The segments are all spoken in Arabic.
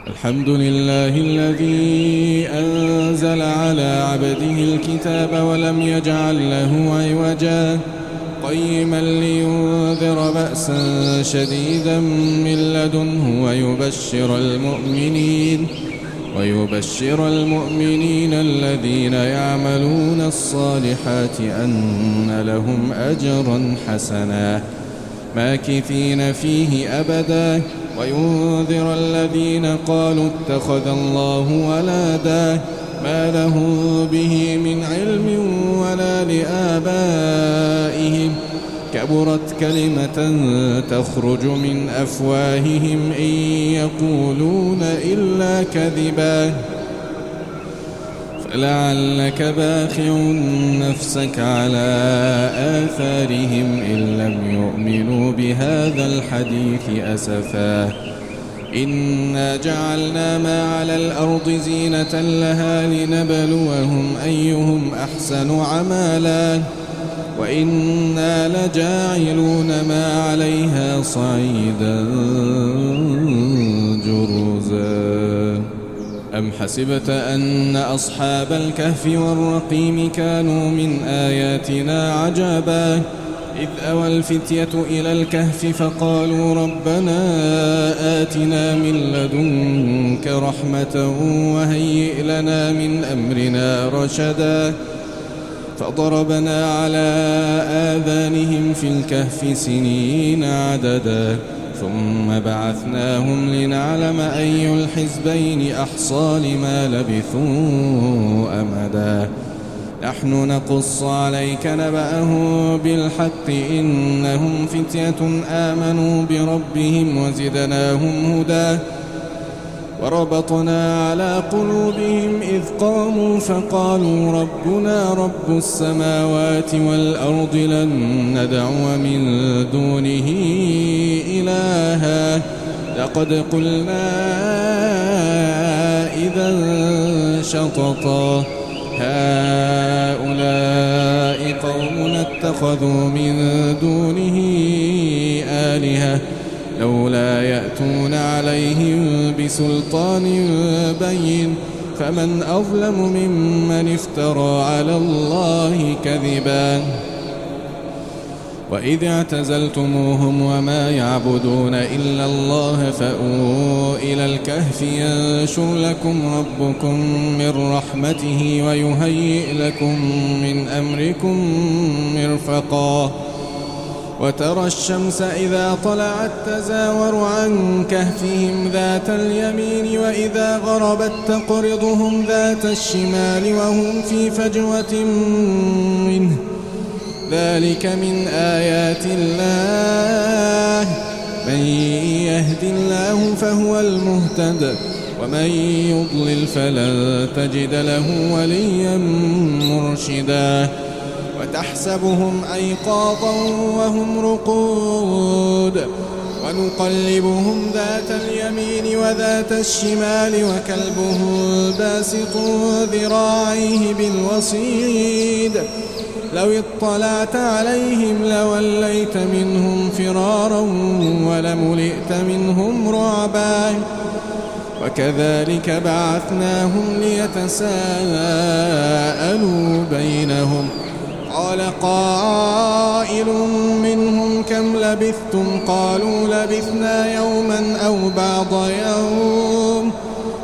الحمد لله الذي أنزل على عبده الكتاب ولم يجعل له عوجا قيما لينذر بأسا شديدا من لدنه ويبشر المؤمنين الذين يعملون الصالحات أن لهم أجرا حسنا ماكثين فيه أبدا وينذر الذين قالوا اتخذ الله ولدا ما لهم به من علم ولا لآبائهم كبرت كلمة تخرج من أفواههم إن يقولون إلا كذبا فلعلك باخع نفسك على آثارهم إن لم يؤمنوا بهذا الحديث أسفا إنا جعلنا ما على الأرض زينة لها لنبلوهم أيهم أحسن عملا وإنا لجاعلون ما عليها صعيدا جرزا أم حسبت أن أصحاب الكهف والرقيم كانوا من آياتنا عجبا إذ أوى الفتية إلى الكهف فقالوا ربنا آتنا من لدنك رحمة وهيئ لنا من أمرنا رشدا فضربنا على آذانهم في الكهف سنين عددا ثم بعثناهم لنعلم أي الحزبين أحصى لما لبثوا أمدا نحن نقص عليك نبأهم بالحق إنهم فتية آمنوا بربهم وزدناهم هدى وربطنا على قلوبهم إذ قاموا فقالوا ربنا رب السماوات والأرض لن ندعو من دونه إلها لقد قلنا إذا شططا هؤلاء قوم اتخذوا من دونه آلهة لولا يأتون عليهم بسلطان بين فمن أظلم ممن افترى على الله كذبا وإذ اعتزلتموهم وما يعبدون إلا الله فأووا إلى الكهف ينشر لكم ربكم من رحمته ويهيئ لكم من أمركم مرفقا وترى الشمس إذا طلعت تزاور عن كهفهم ذات اليمين وإذا غربت تقرضهم ذات الشمال وهم في فجوة منه ذلك من آيات الله من يهد الله فهو المهتد ومن يضلل فلن تجد له وليا مرشدا وتحسبهم أيقاظا وهم رقود ونقلبهم ذات اليمين وذات الشمال وكلبهم باسط ذراعيه بالوصيد لو اطلعت عليهم لوليت منهم فرارا ولملئت منهم رعبا وكذلك بعثناهم ليتساءلوا بينهم قال قائل منهم كم لبثتم قالوا لبثنا يوما أو بعض يوم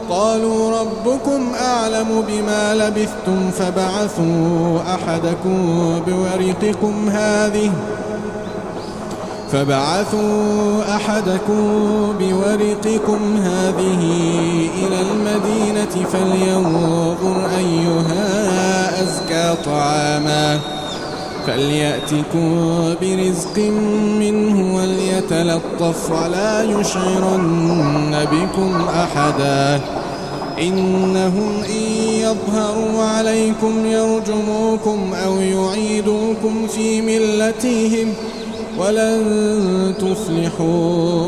قالوا ربكم أعلم بما لبثتم فبعثوا أحدكم بورقكم هذه إلى المدينة فلينظر أيها أزكى طعاما فليأتكم برزق منه وليتلطف ولا يشعرن بكم أحدا إنهم إن يظهروا عليكم يرجموكم أو يعيدوكم في ملتهم ولن تفلحوا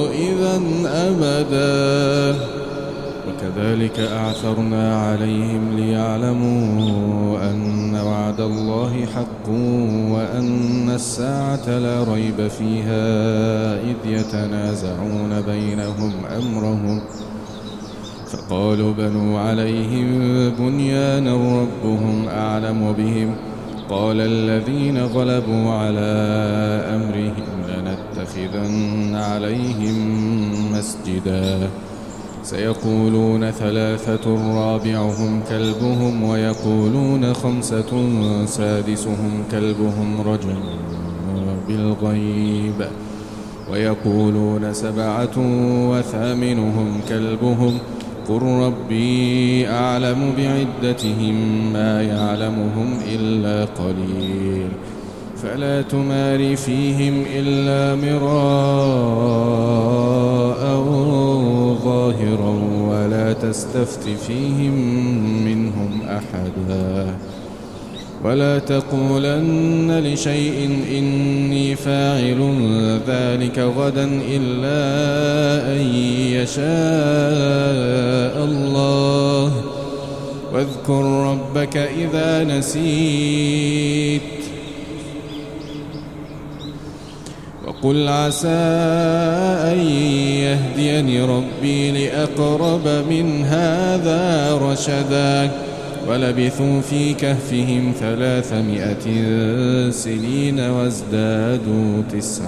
إذا أبدا. وكذلك كذلك أعثرنا عليهم ليعلموا أن وعد الله حق وأن الساعة لا ريب فيها إذ يتنازعون بينهم أمرهم فقالوا بنوا عليهم بنيانا ربهم أعلم بهم قال الذين غلبوا على أمرهم لنتخذن عليهم مسجدا سيقولون ثلاثة رابعهم كلبهم ويقولون خمسة سادسهم كلبهم رجما بالغيب ويقولون سبعة وثامنهم كلبهم قل ربي أعلم بعدتهم ما يعلمهم إلا قليل فلا تمار فيهم إلا مراء ظاهرا ولا تستفت فيهم منهم أحدا ولا تقولن لشيء إني فاعل ذلك غدا إلا أن يشاء الله واذكر ربك إذا نسيت وقل عسى أن يهديني ربي لأقرب من هذا رشدا ولبثوا في كهفهم 300 سنين وازدادوا 9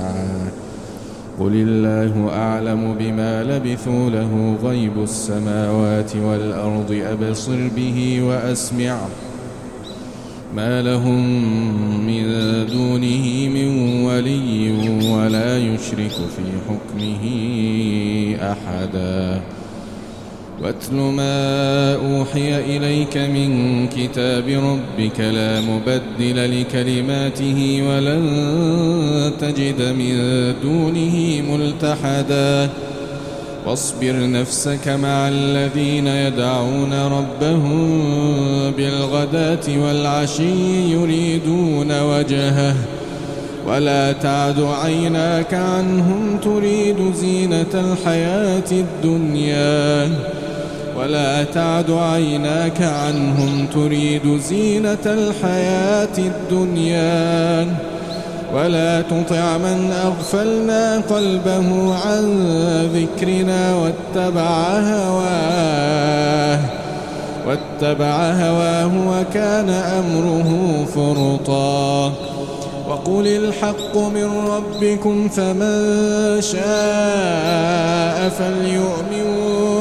قل الله أعلم بما لبثوا له غيب السماوات والأرض أبصر به وأسمع ما لهم من دونه من ولي ولا يشرك في حكمه أحدا واتل ما أوحي إليك من كتاب ربك لا مبدل لكلماته ولن تجد من دونه ملتحدا واصبر نفسك مع الذين يدعون ربهم بالغداة والعشي يريدون وجهه ولا تعد عيناك عنهم تريد زينة الحياة الدنيا ولا تطع من أغفلنا قلبه عن ذكرنا واتبع هواه وكان أمره فرطا وقل الحق من ربكم فمن شاء فليؤمن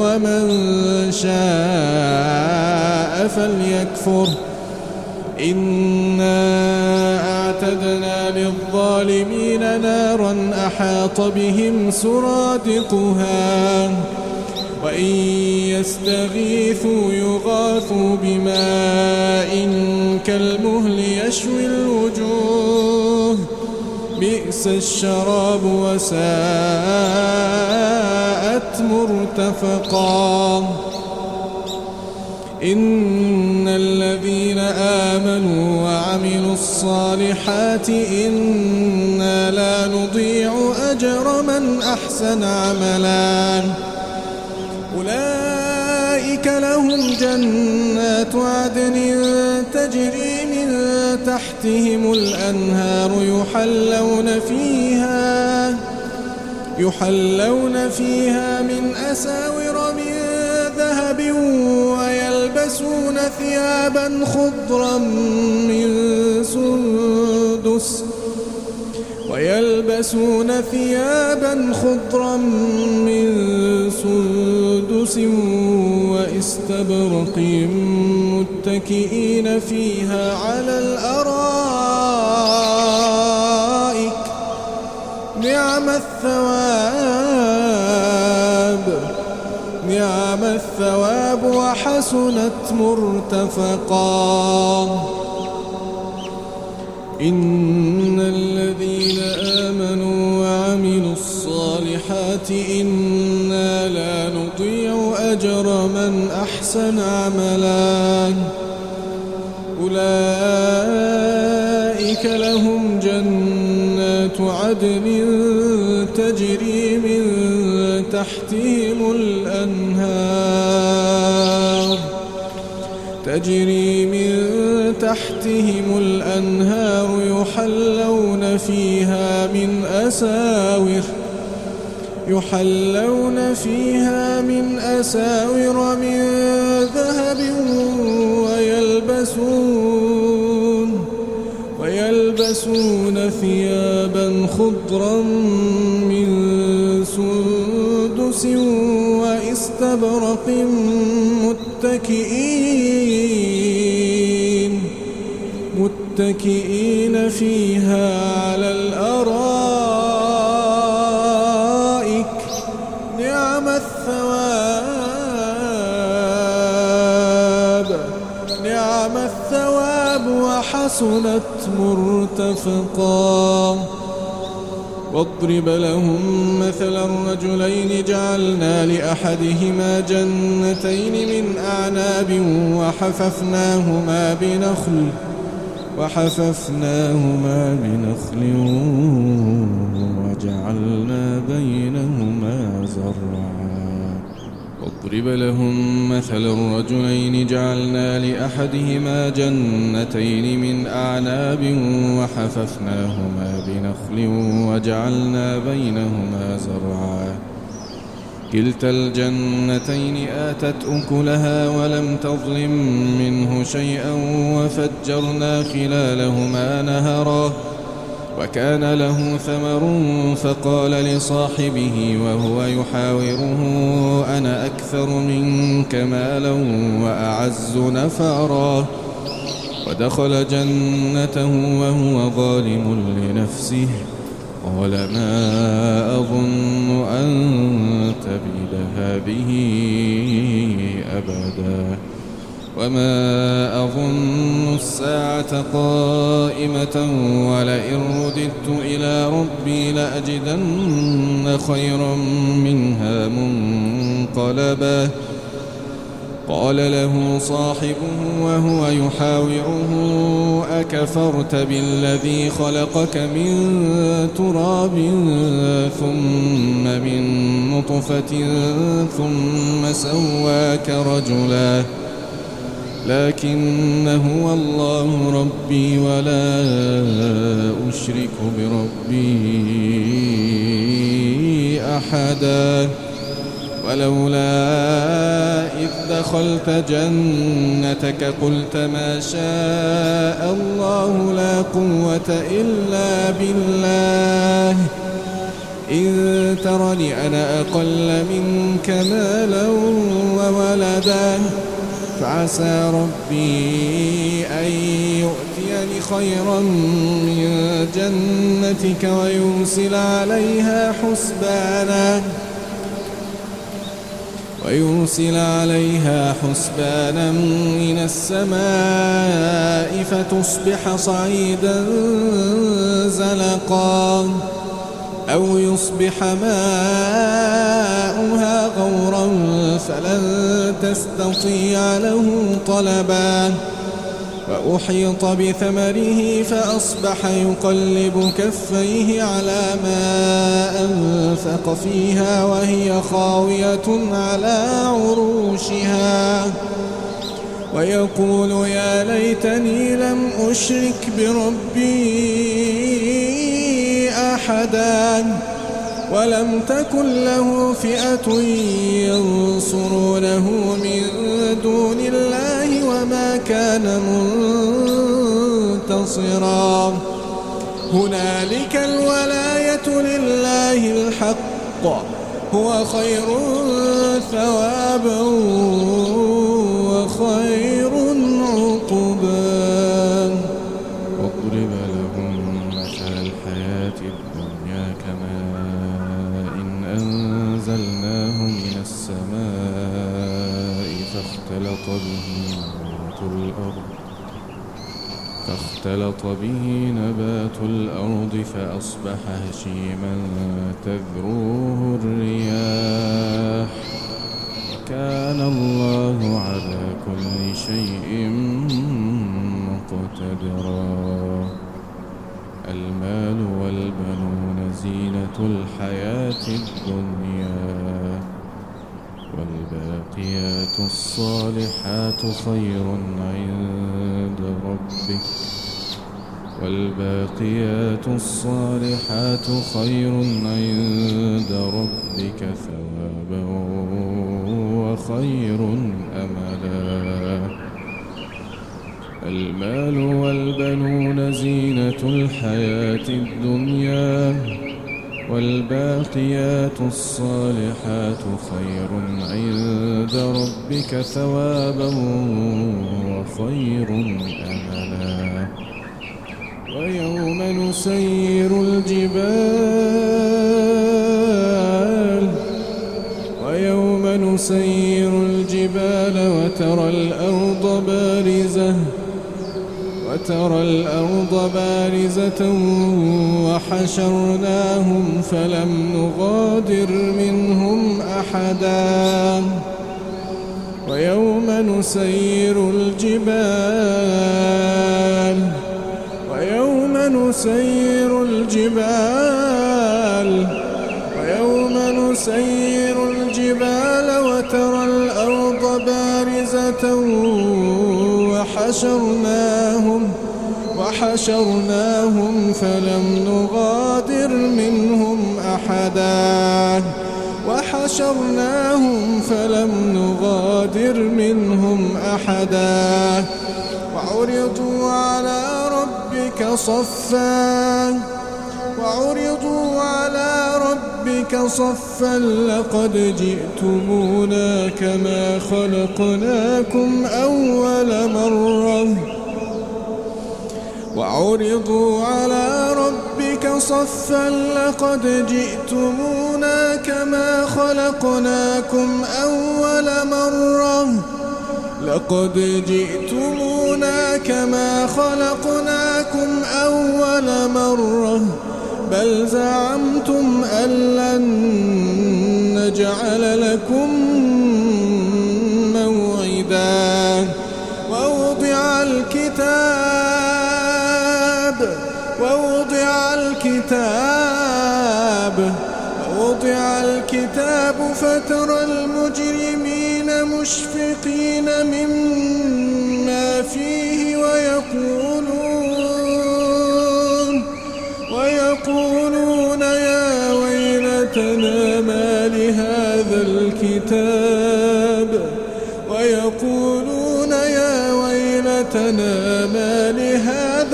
ومن شاء فليكفر إنا أعتدنا للظالمين نارا أحاط بهم سرادقها وإن يستغيثوا يغاثوا بماء كالمهل يشوي الوجوه بئس الشراب وساءت مرتفقا إن الذين آمنوا وعملوا الصالحات إنا لا نضيع أجر من أحسن عملا أولئك لهم جنات عدن تجري من تحتهم الأنهار يحلون فيها من أساور من ذهب ويلبسون ثيابا خضرا من سندس واستبرق متكئين فيها على الأرائك نعم الثواب وحسنت مرتفقا إن الذين آمنوا وعملوا الصالحات إنا لا نضيع أجر من أحسن عملا أولئك أولئك لهم جنات عدن تجري من تحتهم الأنهار يحلون فيها من أساور من ذهب ويلبسون ثيابا خضرا من سندس وإستبرق متكئين فيها على الأرائك نعم الثواب وحسنت مرتفقا. واضرب لهم مثل الرجلين جعلنا لأحدهما جنتين من أعناب وحففناهما بنخل وجعلنا بينهما زرعا. واضرب لهم مثل الرجلين جعلنا لأحدهما جنتين من أعناب وحففناهما بنخل وجعلنا بينهما زرعا. كلتا الجنتين آتت أكلها ولم تظلم منه شيئا وفجرنا خلالهما نهرا. وكان له ثمر فقال لصاحبه وهو يحاوره أنا أكثر منك مالا وأعز نفرا. ودخل جنته وهو ظالم لنفسه قال ما أظن أن تبيد هذه أبدا وما أظن الساعة قائمة ولئن رددت إلى ربي لأجدن خيرا منها منقلبا. قال له صاحبه وهو يحاوره أكفرت بالذي خلقك من تراب ثم من نطفة ثم سواك رجلا لكن هو الله ربي ولا أشرك بربي أحدا. ولولا إذ دخلت جنتك قلت ما شاء الله لا قوة إلا بالله إن ترني أنا أقل منك مالا وولدا فعسى ربي أن يؤتيني خيرا من جنتك ويرسل عليها حسبانا من السماء فتصبح صعيدا زلقا أو يصبح ماؤها غورا فلن تستطيع له طلبا. وأحيط بثمره فأصبح يقلب كفيه على ما أنفق فيها وهي خاوية على عروشها ويقول يا ليتني لم أشرك بربي أحدا ولم تكن له فئة ينصرونه من دون الله وما كان منتصرا. هنالك الولاية لله الحق هو خير ثوابا وخير عقبا. واضرب لهم مثل الحياة الدنيا كماء أنزلناه من السماء فاختلط به نبات الأرض فأصبح هشيما تذروه الرياح وكان الله على كل شيء مقتدرا. المال والبنون زينة الحياة الدنيا والباقيات الصالحات خير عند ربك ثوابا وخير أملا. المال والبنون زينة الحياة الدنيا والباقيات الصالحات خير عند ربك ثوابا وخير أملا. ويوم نسير الجبال وترى الأرض بارزة وحشرناهم فلم نغادر منهم أحدا. ويوم نسير الجبال وترى الأرض بارزة وحشرناهم فلم نغادر منهم أحدا. وعرضوا على ربك صفا لقد جئتمونا كما خلقناكم أول مرة. بل زعمتم أن لن نجعل لكم موعدا. ووضع الكتاب فترى المجرمين مشفقين مما فيه ويقولون يا ويلتنا ما لهذا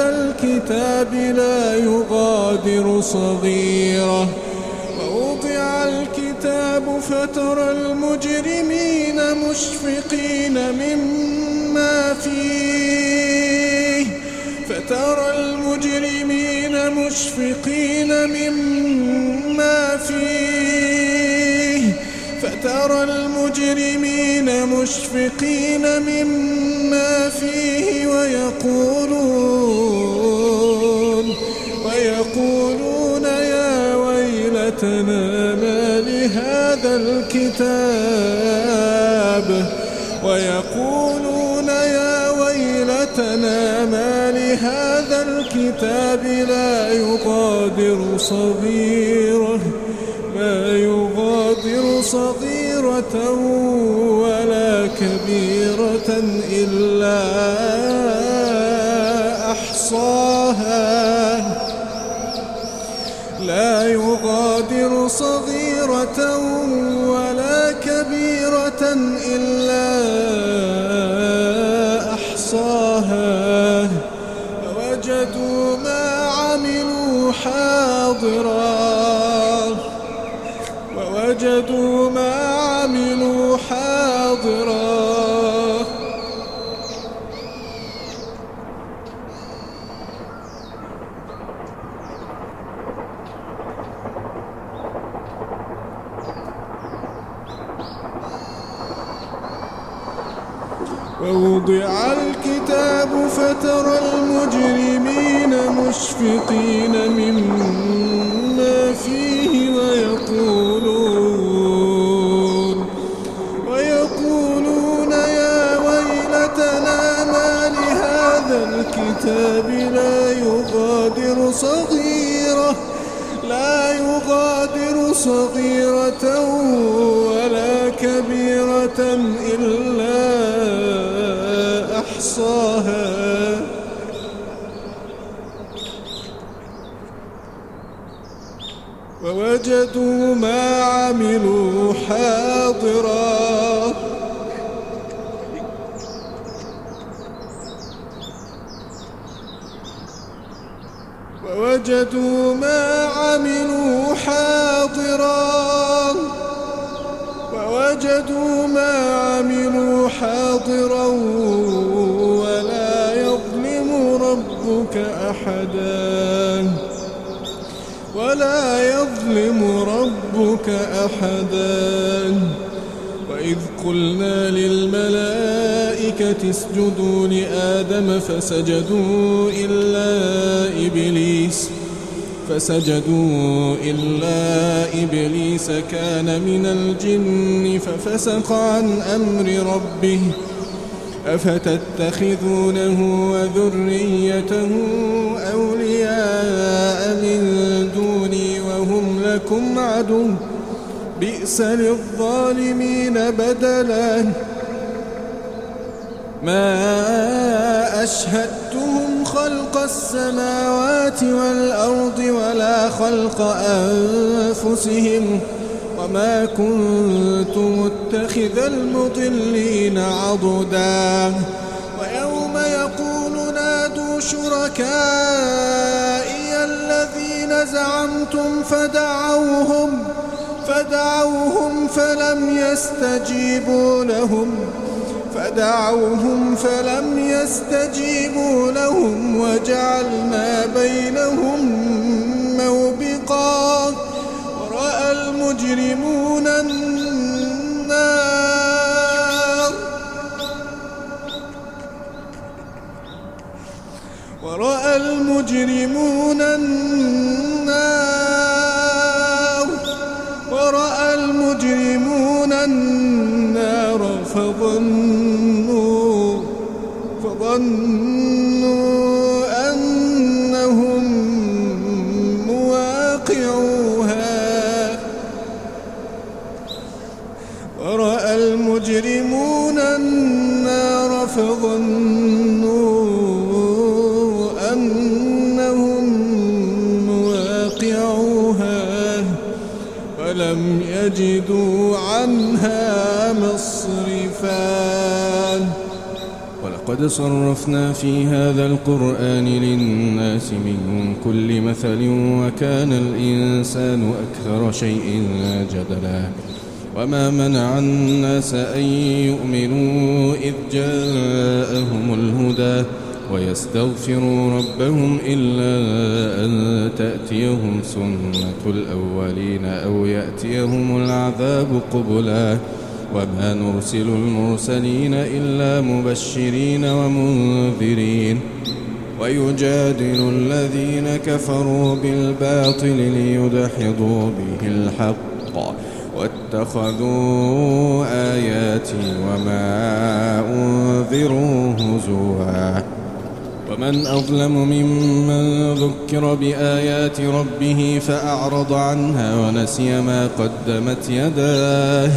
الكتاب لا يغادر صغيرة. ووضع الكتاب فترى المجرمين مشفقين مما فيه ويقولون يا ويلتنا ما لهذا الكتاب لا يغادر صغيرة ولا كبيرة إلا أحصاها. ووجدوا ما عملوا حاضرا. ووضع الكتاب فترى المجرمين مشفقين مما فيه ويقولون يا ويلتنا ما لهذا الكتاب لا يغادر يغادر صغيرة ولا كبيرة إلا أحصاها ووجدوا ما عملوا حاضرا ولا يظلم ربك أحدا وإذ قلنا للملائكة اسجدوا لآدم فسجدوا إلا إبليس كان من الجن ففسق عن أمر ربه أفتتخذونه وذريته أولياء من دوني وهم لكم عدو بئس للظالمين بدلا ما أشهدتهم خلق السماوات والأرض ولا خلق أنفسهم وما كنت متخذ المضلين عضدا ويوم يقول نادوا شركائي الذين زعمتم فدعوهم فلم يستجيبوا لهم وجعلنا بينهم موبقا ورأى المجرمون النار فظنوا أنهم مواقعوها ولم يجدوا عنها مصرفا ولقد صرفنا في هذا القرآن للناس من كل مثل وكان الإنسان أكثر شيء جدلا وما منع الناس أن يؤمنوا إذ جاءهم الهدى ويستغفروا ربهم إلا أن تأتيهم سنة الأولين أو يأتيهم العذاب قبلا وما نرسل المرسلين إلا مبشرين ومنذرين ويجادل الذين كفروا بالباطل ليدحضوا به الحق واتخذوا آياتي وما أنذروا هزوا ومن أظلم ممن ذكر بآيات ربه فأعرض عنها ونسي ما قدمت يداه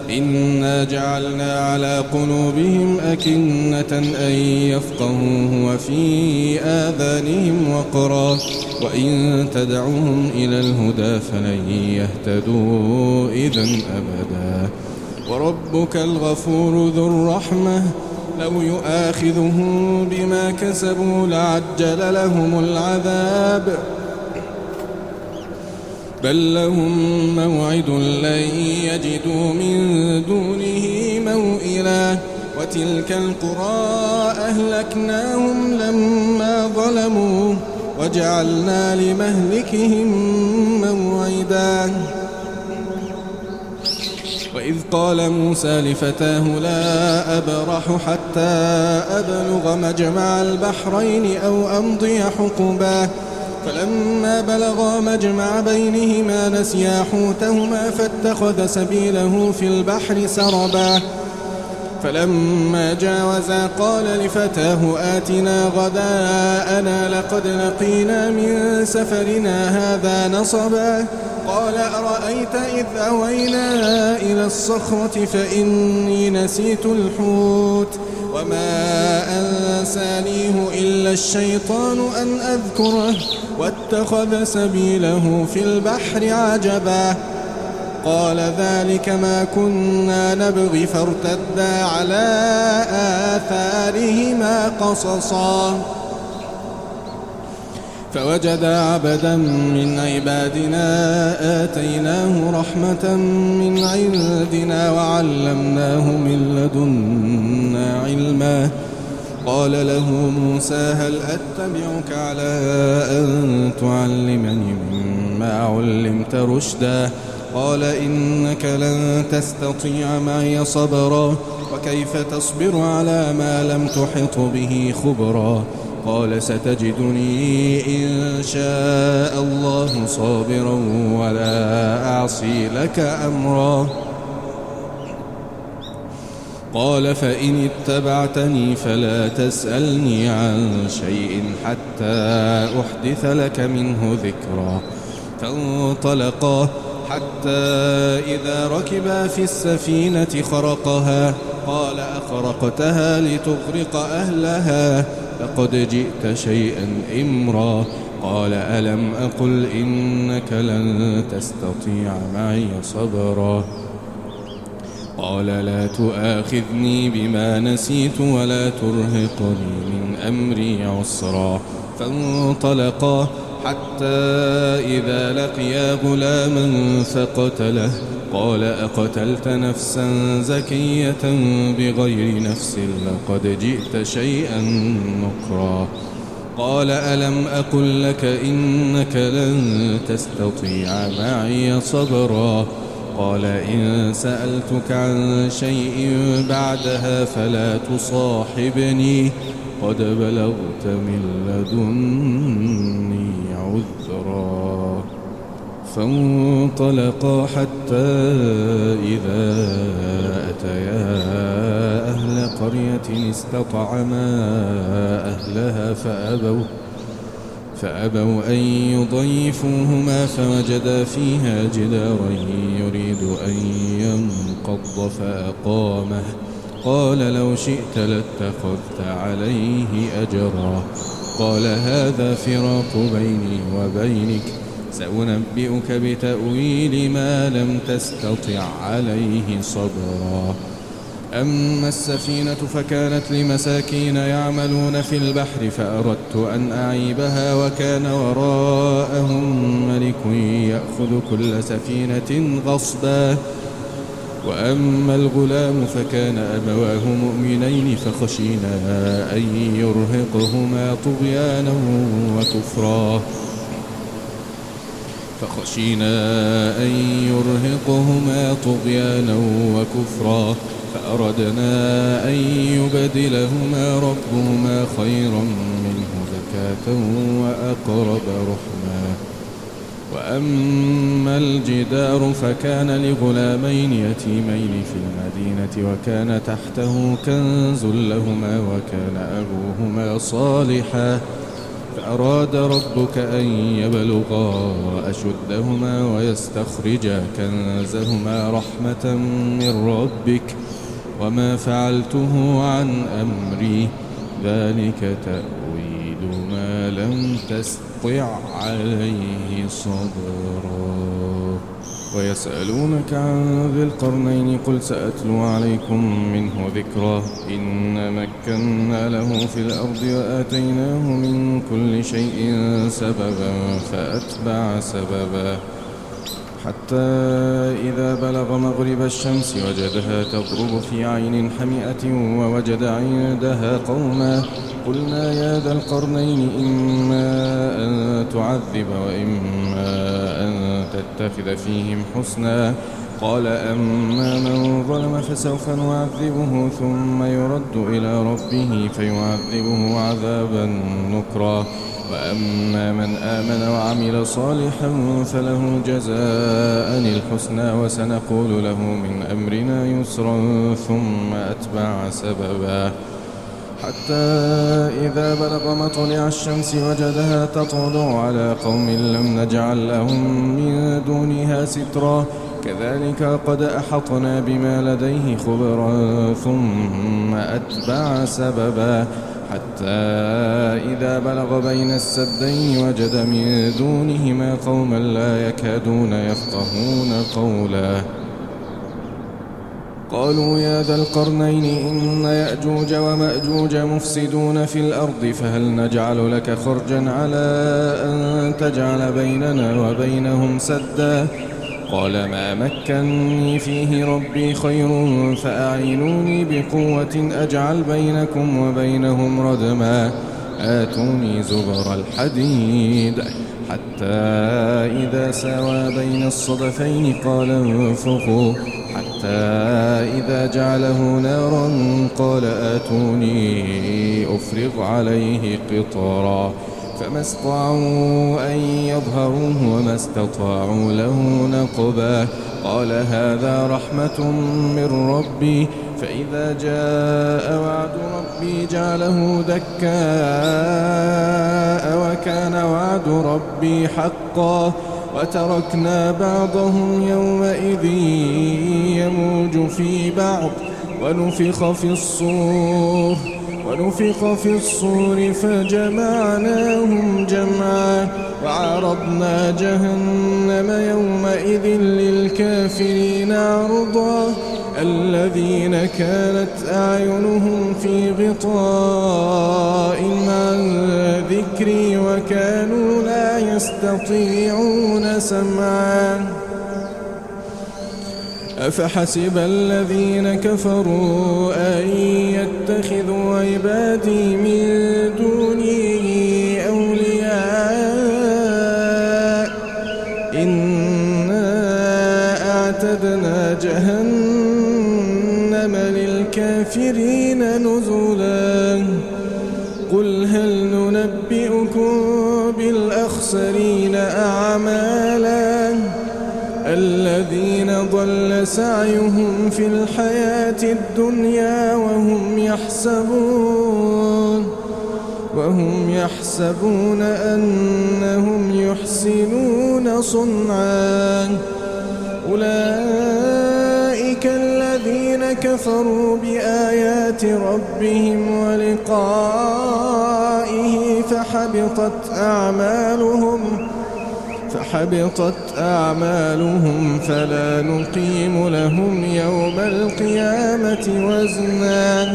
إنا جعلنا على قلوبهم أكنة أن يفقهوه وفي آذانهم وقرا وإن تدعوهم إلى الهدى فلن يهتدوا إذن أبدا وربك الغفور ذو الرحمة لو يؤاخذهم بما كسبوا لعجل لهم العذاب بل لهم موعد لن يجدوا من دونه موئلا وتلك القرى أهلكناهم لما ظلموا وجعلنا لمهلكهم موعدا وإذ قال موسى لفتاه لا أبرح حتى أبلغ مجمع البحرين أو أمضي حقبا فلما بلغا مجمع بينهما نسيا حوتهما فاتخذ سبيله في البحر سربا فلما جاوزا قال لفتاه آتنا غداءنا لقد لقينا من سفرنا هذا نصبا قال أرأيت إذ أوينا إلى الصخرة فإني نسيت الحوت وما أنسانيه إلا الشيطان أن أذكره واتخذ سبيله في البحر عجبا قال ذلك ما كنا نبغي فارتدا على آثارهما قصصا فوجدا عبدا من عبادنا آتيناه رحمة من عندنا وعلمناه من لدنا علما قال له موسى هل أتبعك على أن تعلمني مما علمت رشدا قال إنك لن تستطيع معي صبرا وكيف تصبر على ما لم تحط به خبرا قال ستجدني إن شاء الله صابرا ولا أعصي لك أمرا قال فإن اتبعتني فلا تسألني عن شيء حتى أحدث لك منه ذكرا فانطلقا حتى إذا ركبا في السفينة خرقها قال أخرقتها لتغرق أهلها لقد جئت شيئا إمرا قال ألم أقل إنك لن تستطيع معي صبرا قال لا تؤاخذني بما نسيت ولا ترهقني من أمري عسرا فانطلقا حتى إذا لقيا غلاما فقتله قال أقتلت نفسا زكية بغير نفس لقد جئت شيئا نكرا قال ألم أقل لك إنك لن تستطيع معي صبرا قال إن سألتك عن شيء بعدها فلا تصاحبني قد بلغت من لدني عذرا فانطلقا حتى إذا أتيا أهل قرية استطعما أهلها فأبوا أن يضيفوهما فوجدا فيها جدارا يريد أن ينقض فأقامه قال لو شئت لاتخذت عليه أجرا قال هذا فراق بيني وبينك سأنبئك بتأويل ما لم تستطع عليه صبرا أما السفينة فكانت لمساكين يعملون في البحر فأردت أن أعيبها وكان وراءهم ملك يأخذ كل سفينة غصبا وأما الغلام فكان أبواه مؤمنين فخشينا أن يرهقهما طغيانا وكفرا فأردنا أن يبدلهما ربهما خيرا منه زكاة وأقرب رحما وأما الجدار فكان لغلامين يتيمين في المدينة وكان تحته كنز لهما وكان أبوهما صالحا فأراد ربك أن يبلغا أشدهما ويستخرجا كنزهما رحمة من ربك وما فعلته عن أمري ذلك تأويل ما لم تستطع عليه صبرا ويسألونك عن ذي القرنين قل سأتلو عليكم منه ذكرا إن مكنا له في الأرض وآتيناه من كل شيء سببا فأتبع سببا حتى إذا بلغ مغرب الشمس وجدها تغرب في عين حمئة ووجد عندها قوما قلنا يا ذا القرنين إما أن تعذب وإما أن تتخذ فيهم حسنا قال أما من ظلم فسوف نعذبه ثم يرد إلى ربه فيعذبه عذابا نكرا وأما من آمن وعمل صالحا فله جزاء الحسنى وسنقول له من أمرنا يسرا ثم أتبع سببا حتى إذا بلغ مطلع الشمس وجدها تطلع على قوم لم نجعل لهم من دونها سترا كذلك قد أحطنا بما لديه خبرا ثم أتبع سببا حتى إذا بلغ بين السدين وجد من دونهما قوما لا يكادون يفقهون قولا قالوا يا ذا القرنين إن يأجوج ومأجوج مفسدون في الأرض فهل نجعل لك خرجا على أن تجعل بيننا وبينهم سدا قال ما مكنني فيه ربي خير فأعينوني بقوة أجعل بينكم وبينهم ردما آتوني زبر الحديد حتى إذا ساوى بين الصدفين قال انفخوا حتى إذا جعله نارا قال آتوني أفرغ عليه قطرا فما استطاعوا أن يظهروه وما استطاعوا له نقبا قال هذا رحمة من ربي فإذا جاء وعد ربي جعله دكاء وكان وعد ربي حقا وتركنا بعضهم يومئذ يموج في بعض ونفخ في الصور فجمعناهم جمعا وعرضنا جهنم يومئذ للكافرين عرضا الذين كانت أعينهم في غطاء عن ذكري وكانوا لا يستطيعون سمعا أفحسب الذين كفروا أن يتخذوا عبادي من دوني أولياء إنا أعتدنا جهنم للكافرين نزلا قل هل ننبئكم بالأخسرين أعمالا الذين ضل سعيهم في الحياة الدنيا وهم يحسبون أنهم يحسنون صنعا أولئك الذين كفروا بآيات ربهم ولقائه فحبطت أعمالهم فلا نقيم لهم يوم القيامة وزنا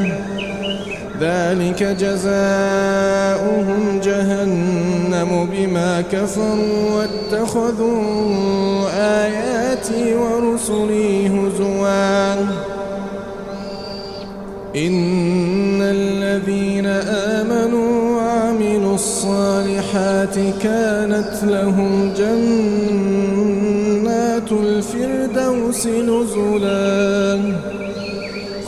ذلك جزاؤهم جهنم بما كفروا واتخذوا آياتي ورسلي هزوا إن الذين آمنوا وعملوا الصالحات كانت لهم جنات الفردوس نزلا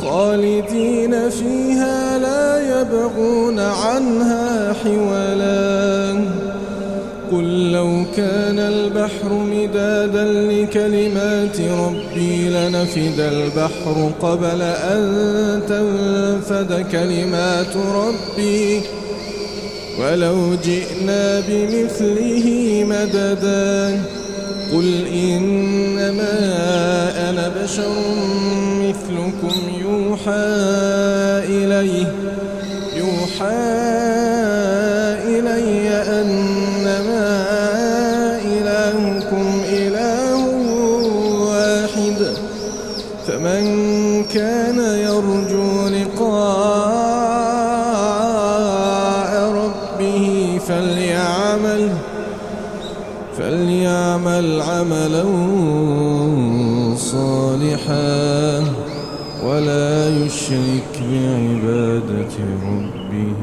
خالدين فيها لا يبغون عنها حولا قل لو كان البحر مدادا لكلمات ربي لنفد البحر قبل أن تنفد كلمات ربي ولو جئنا بمثله مددا قل إنما أنا بشر مثلكم يوحى إلي أنما إلهكم إله واحد فمن كان يرجو لقاء ربه فليعمل عملا صالحا ولا يشرك بعبادة ربه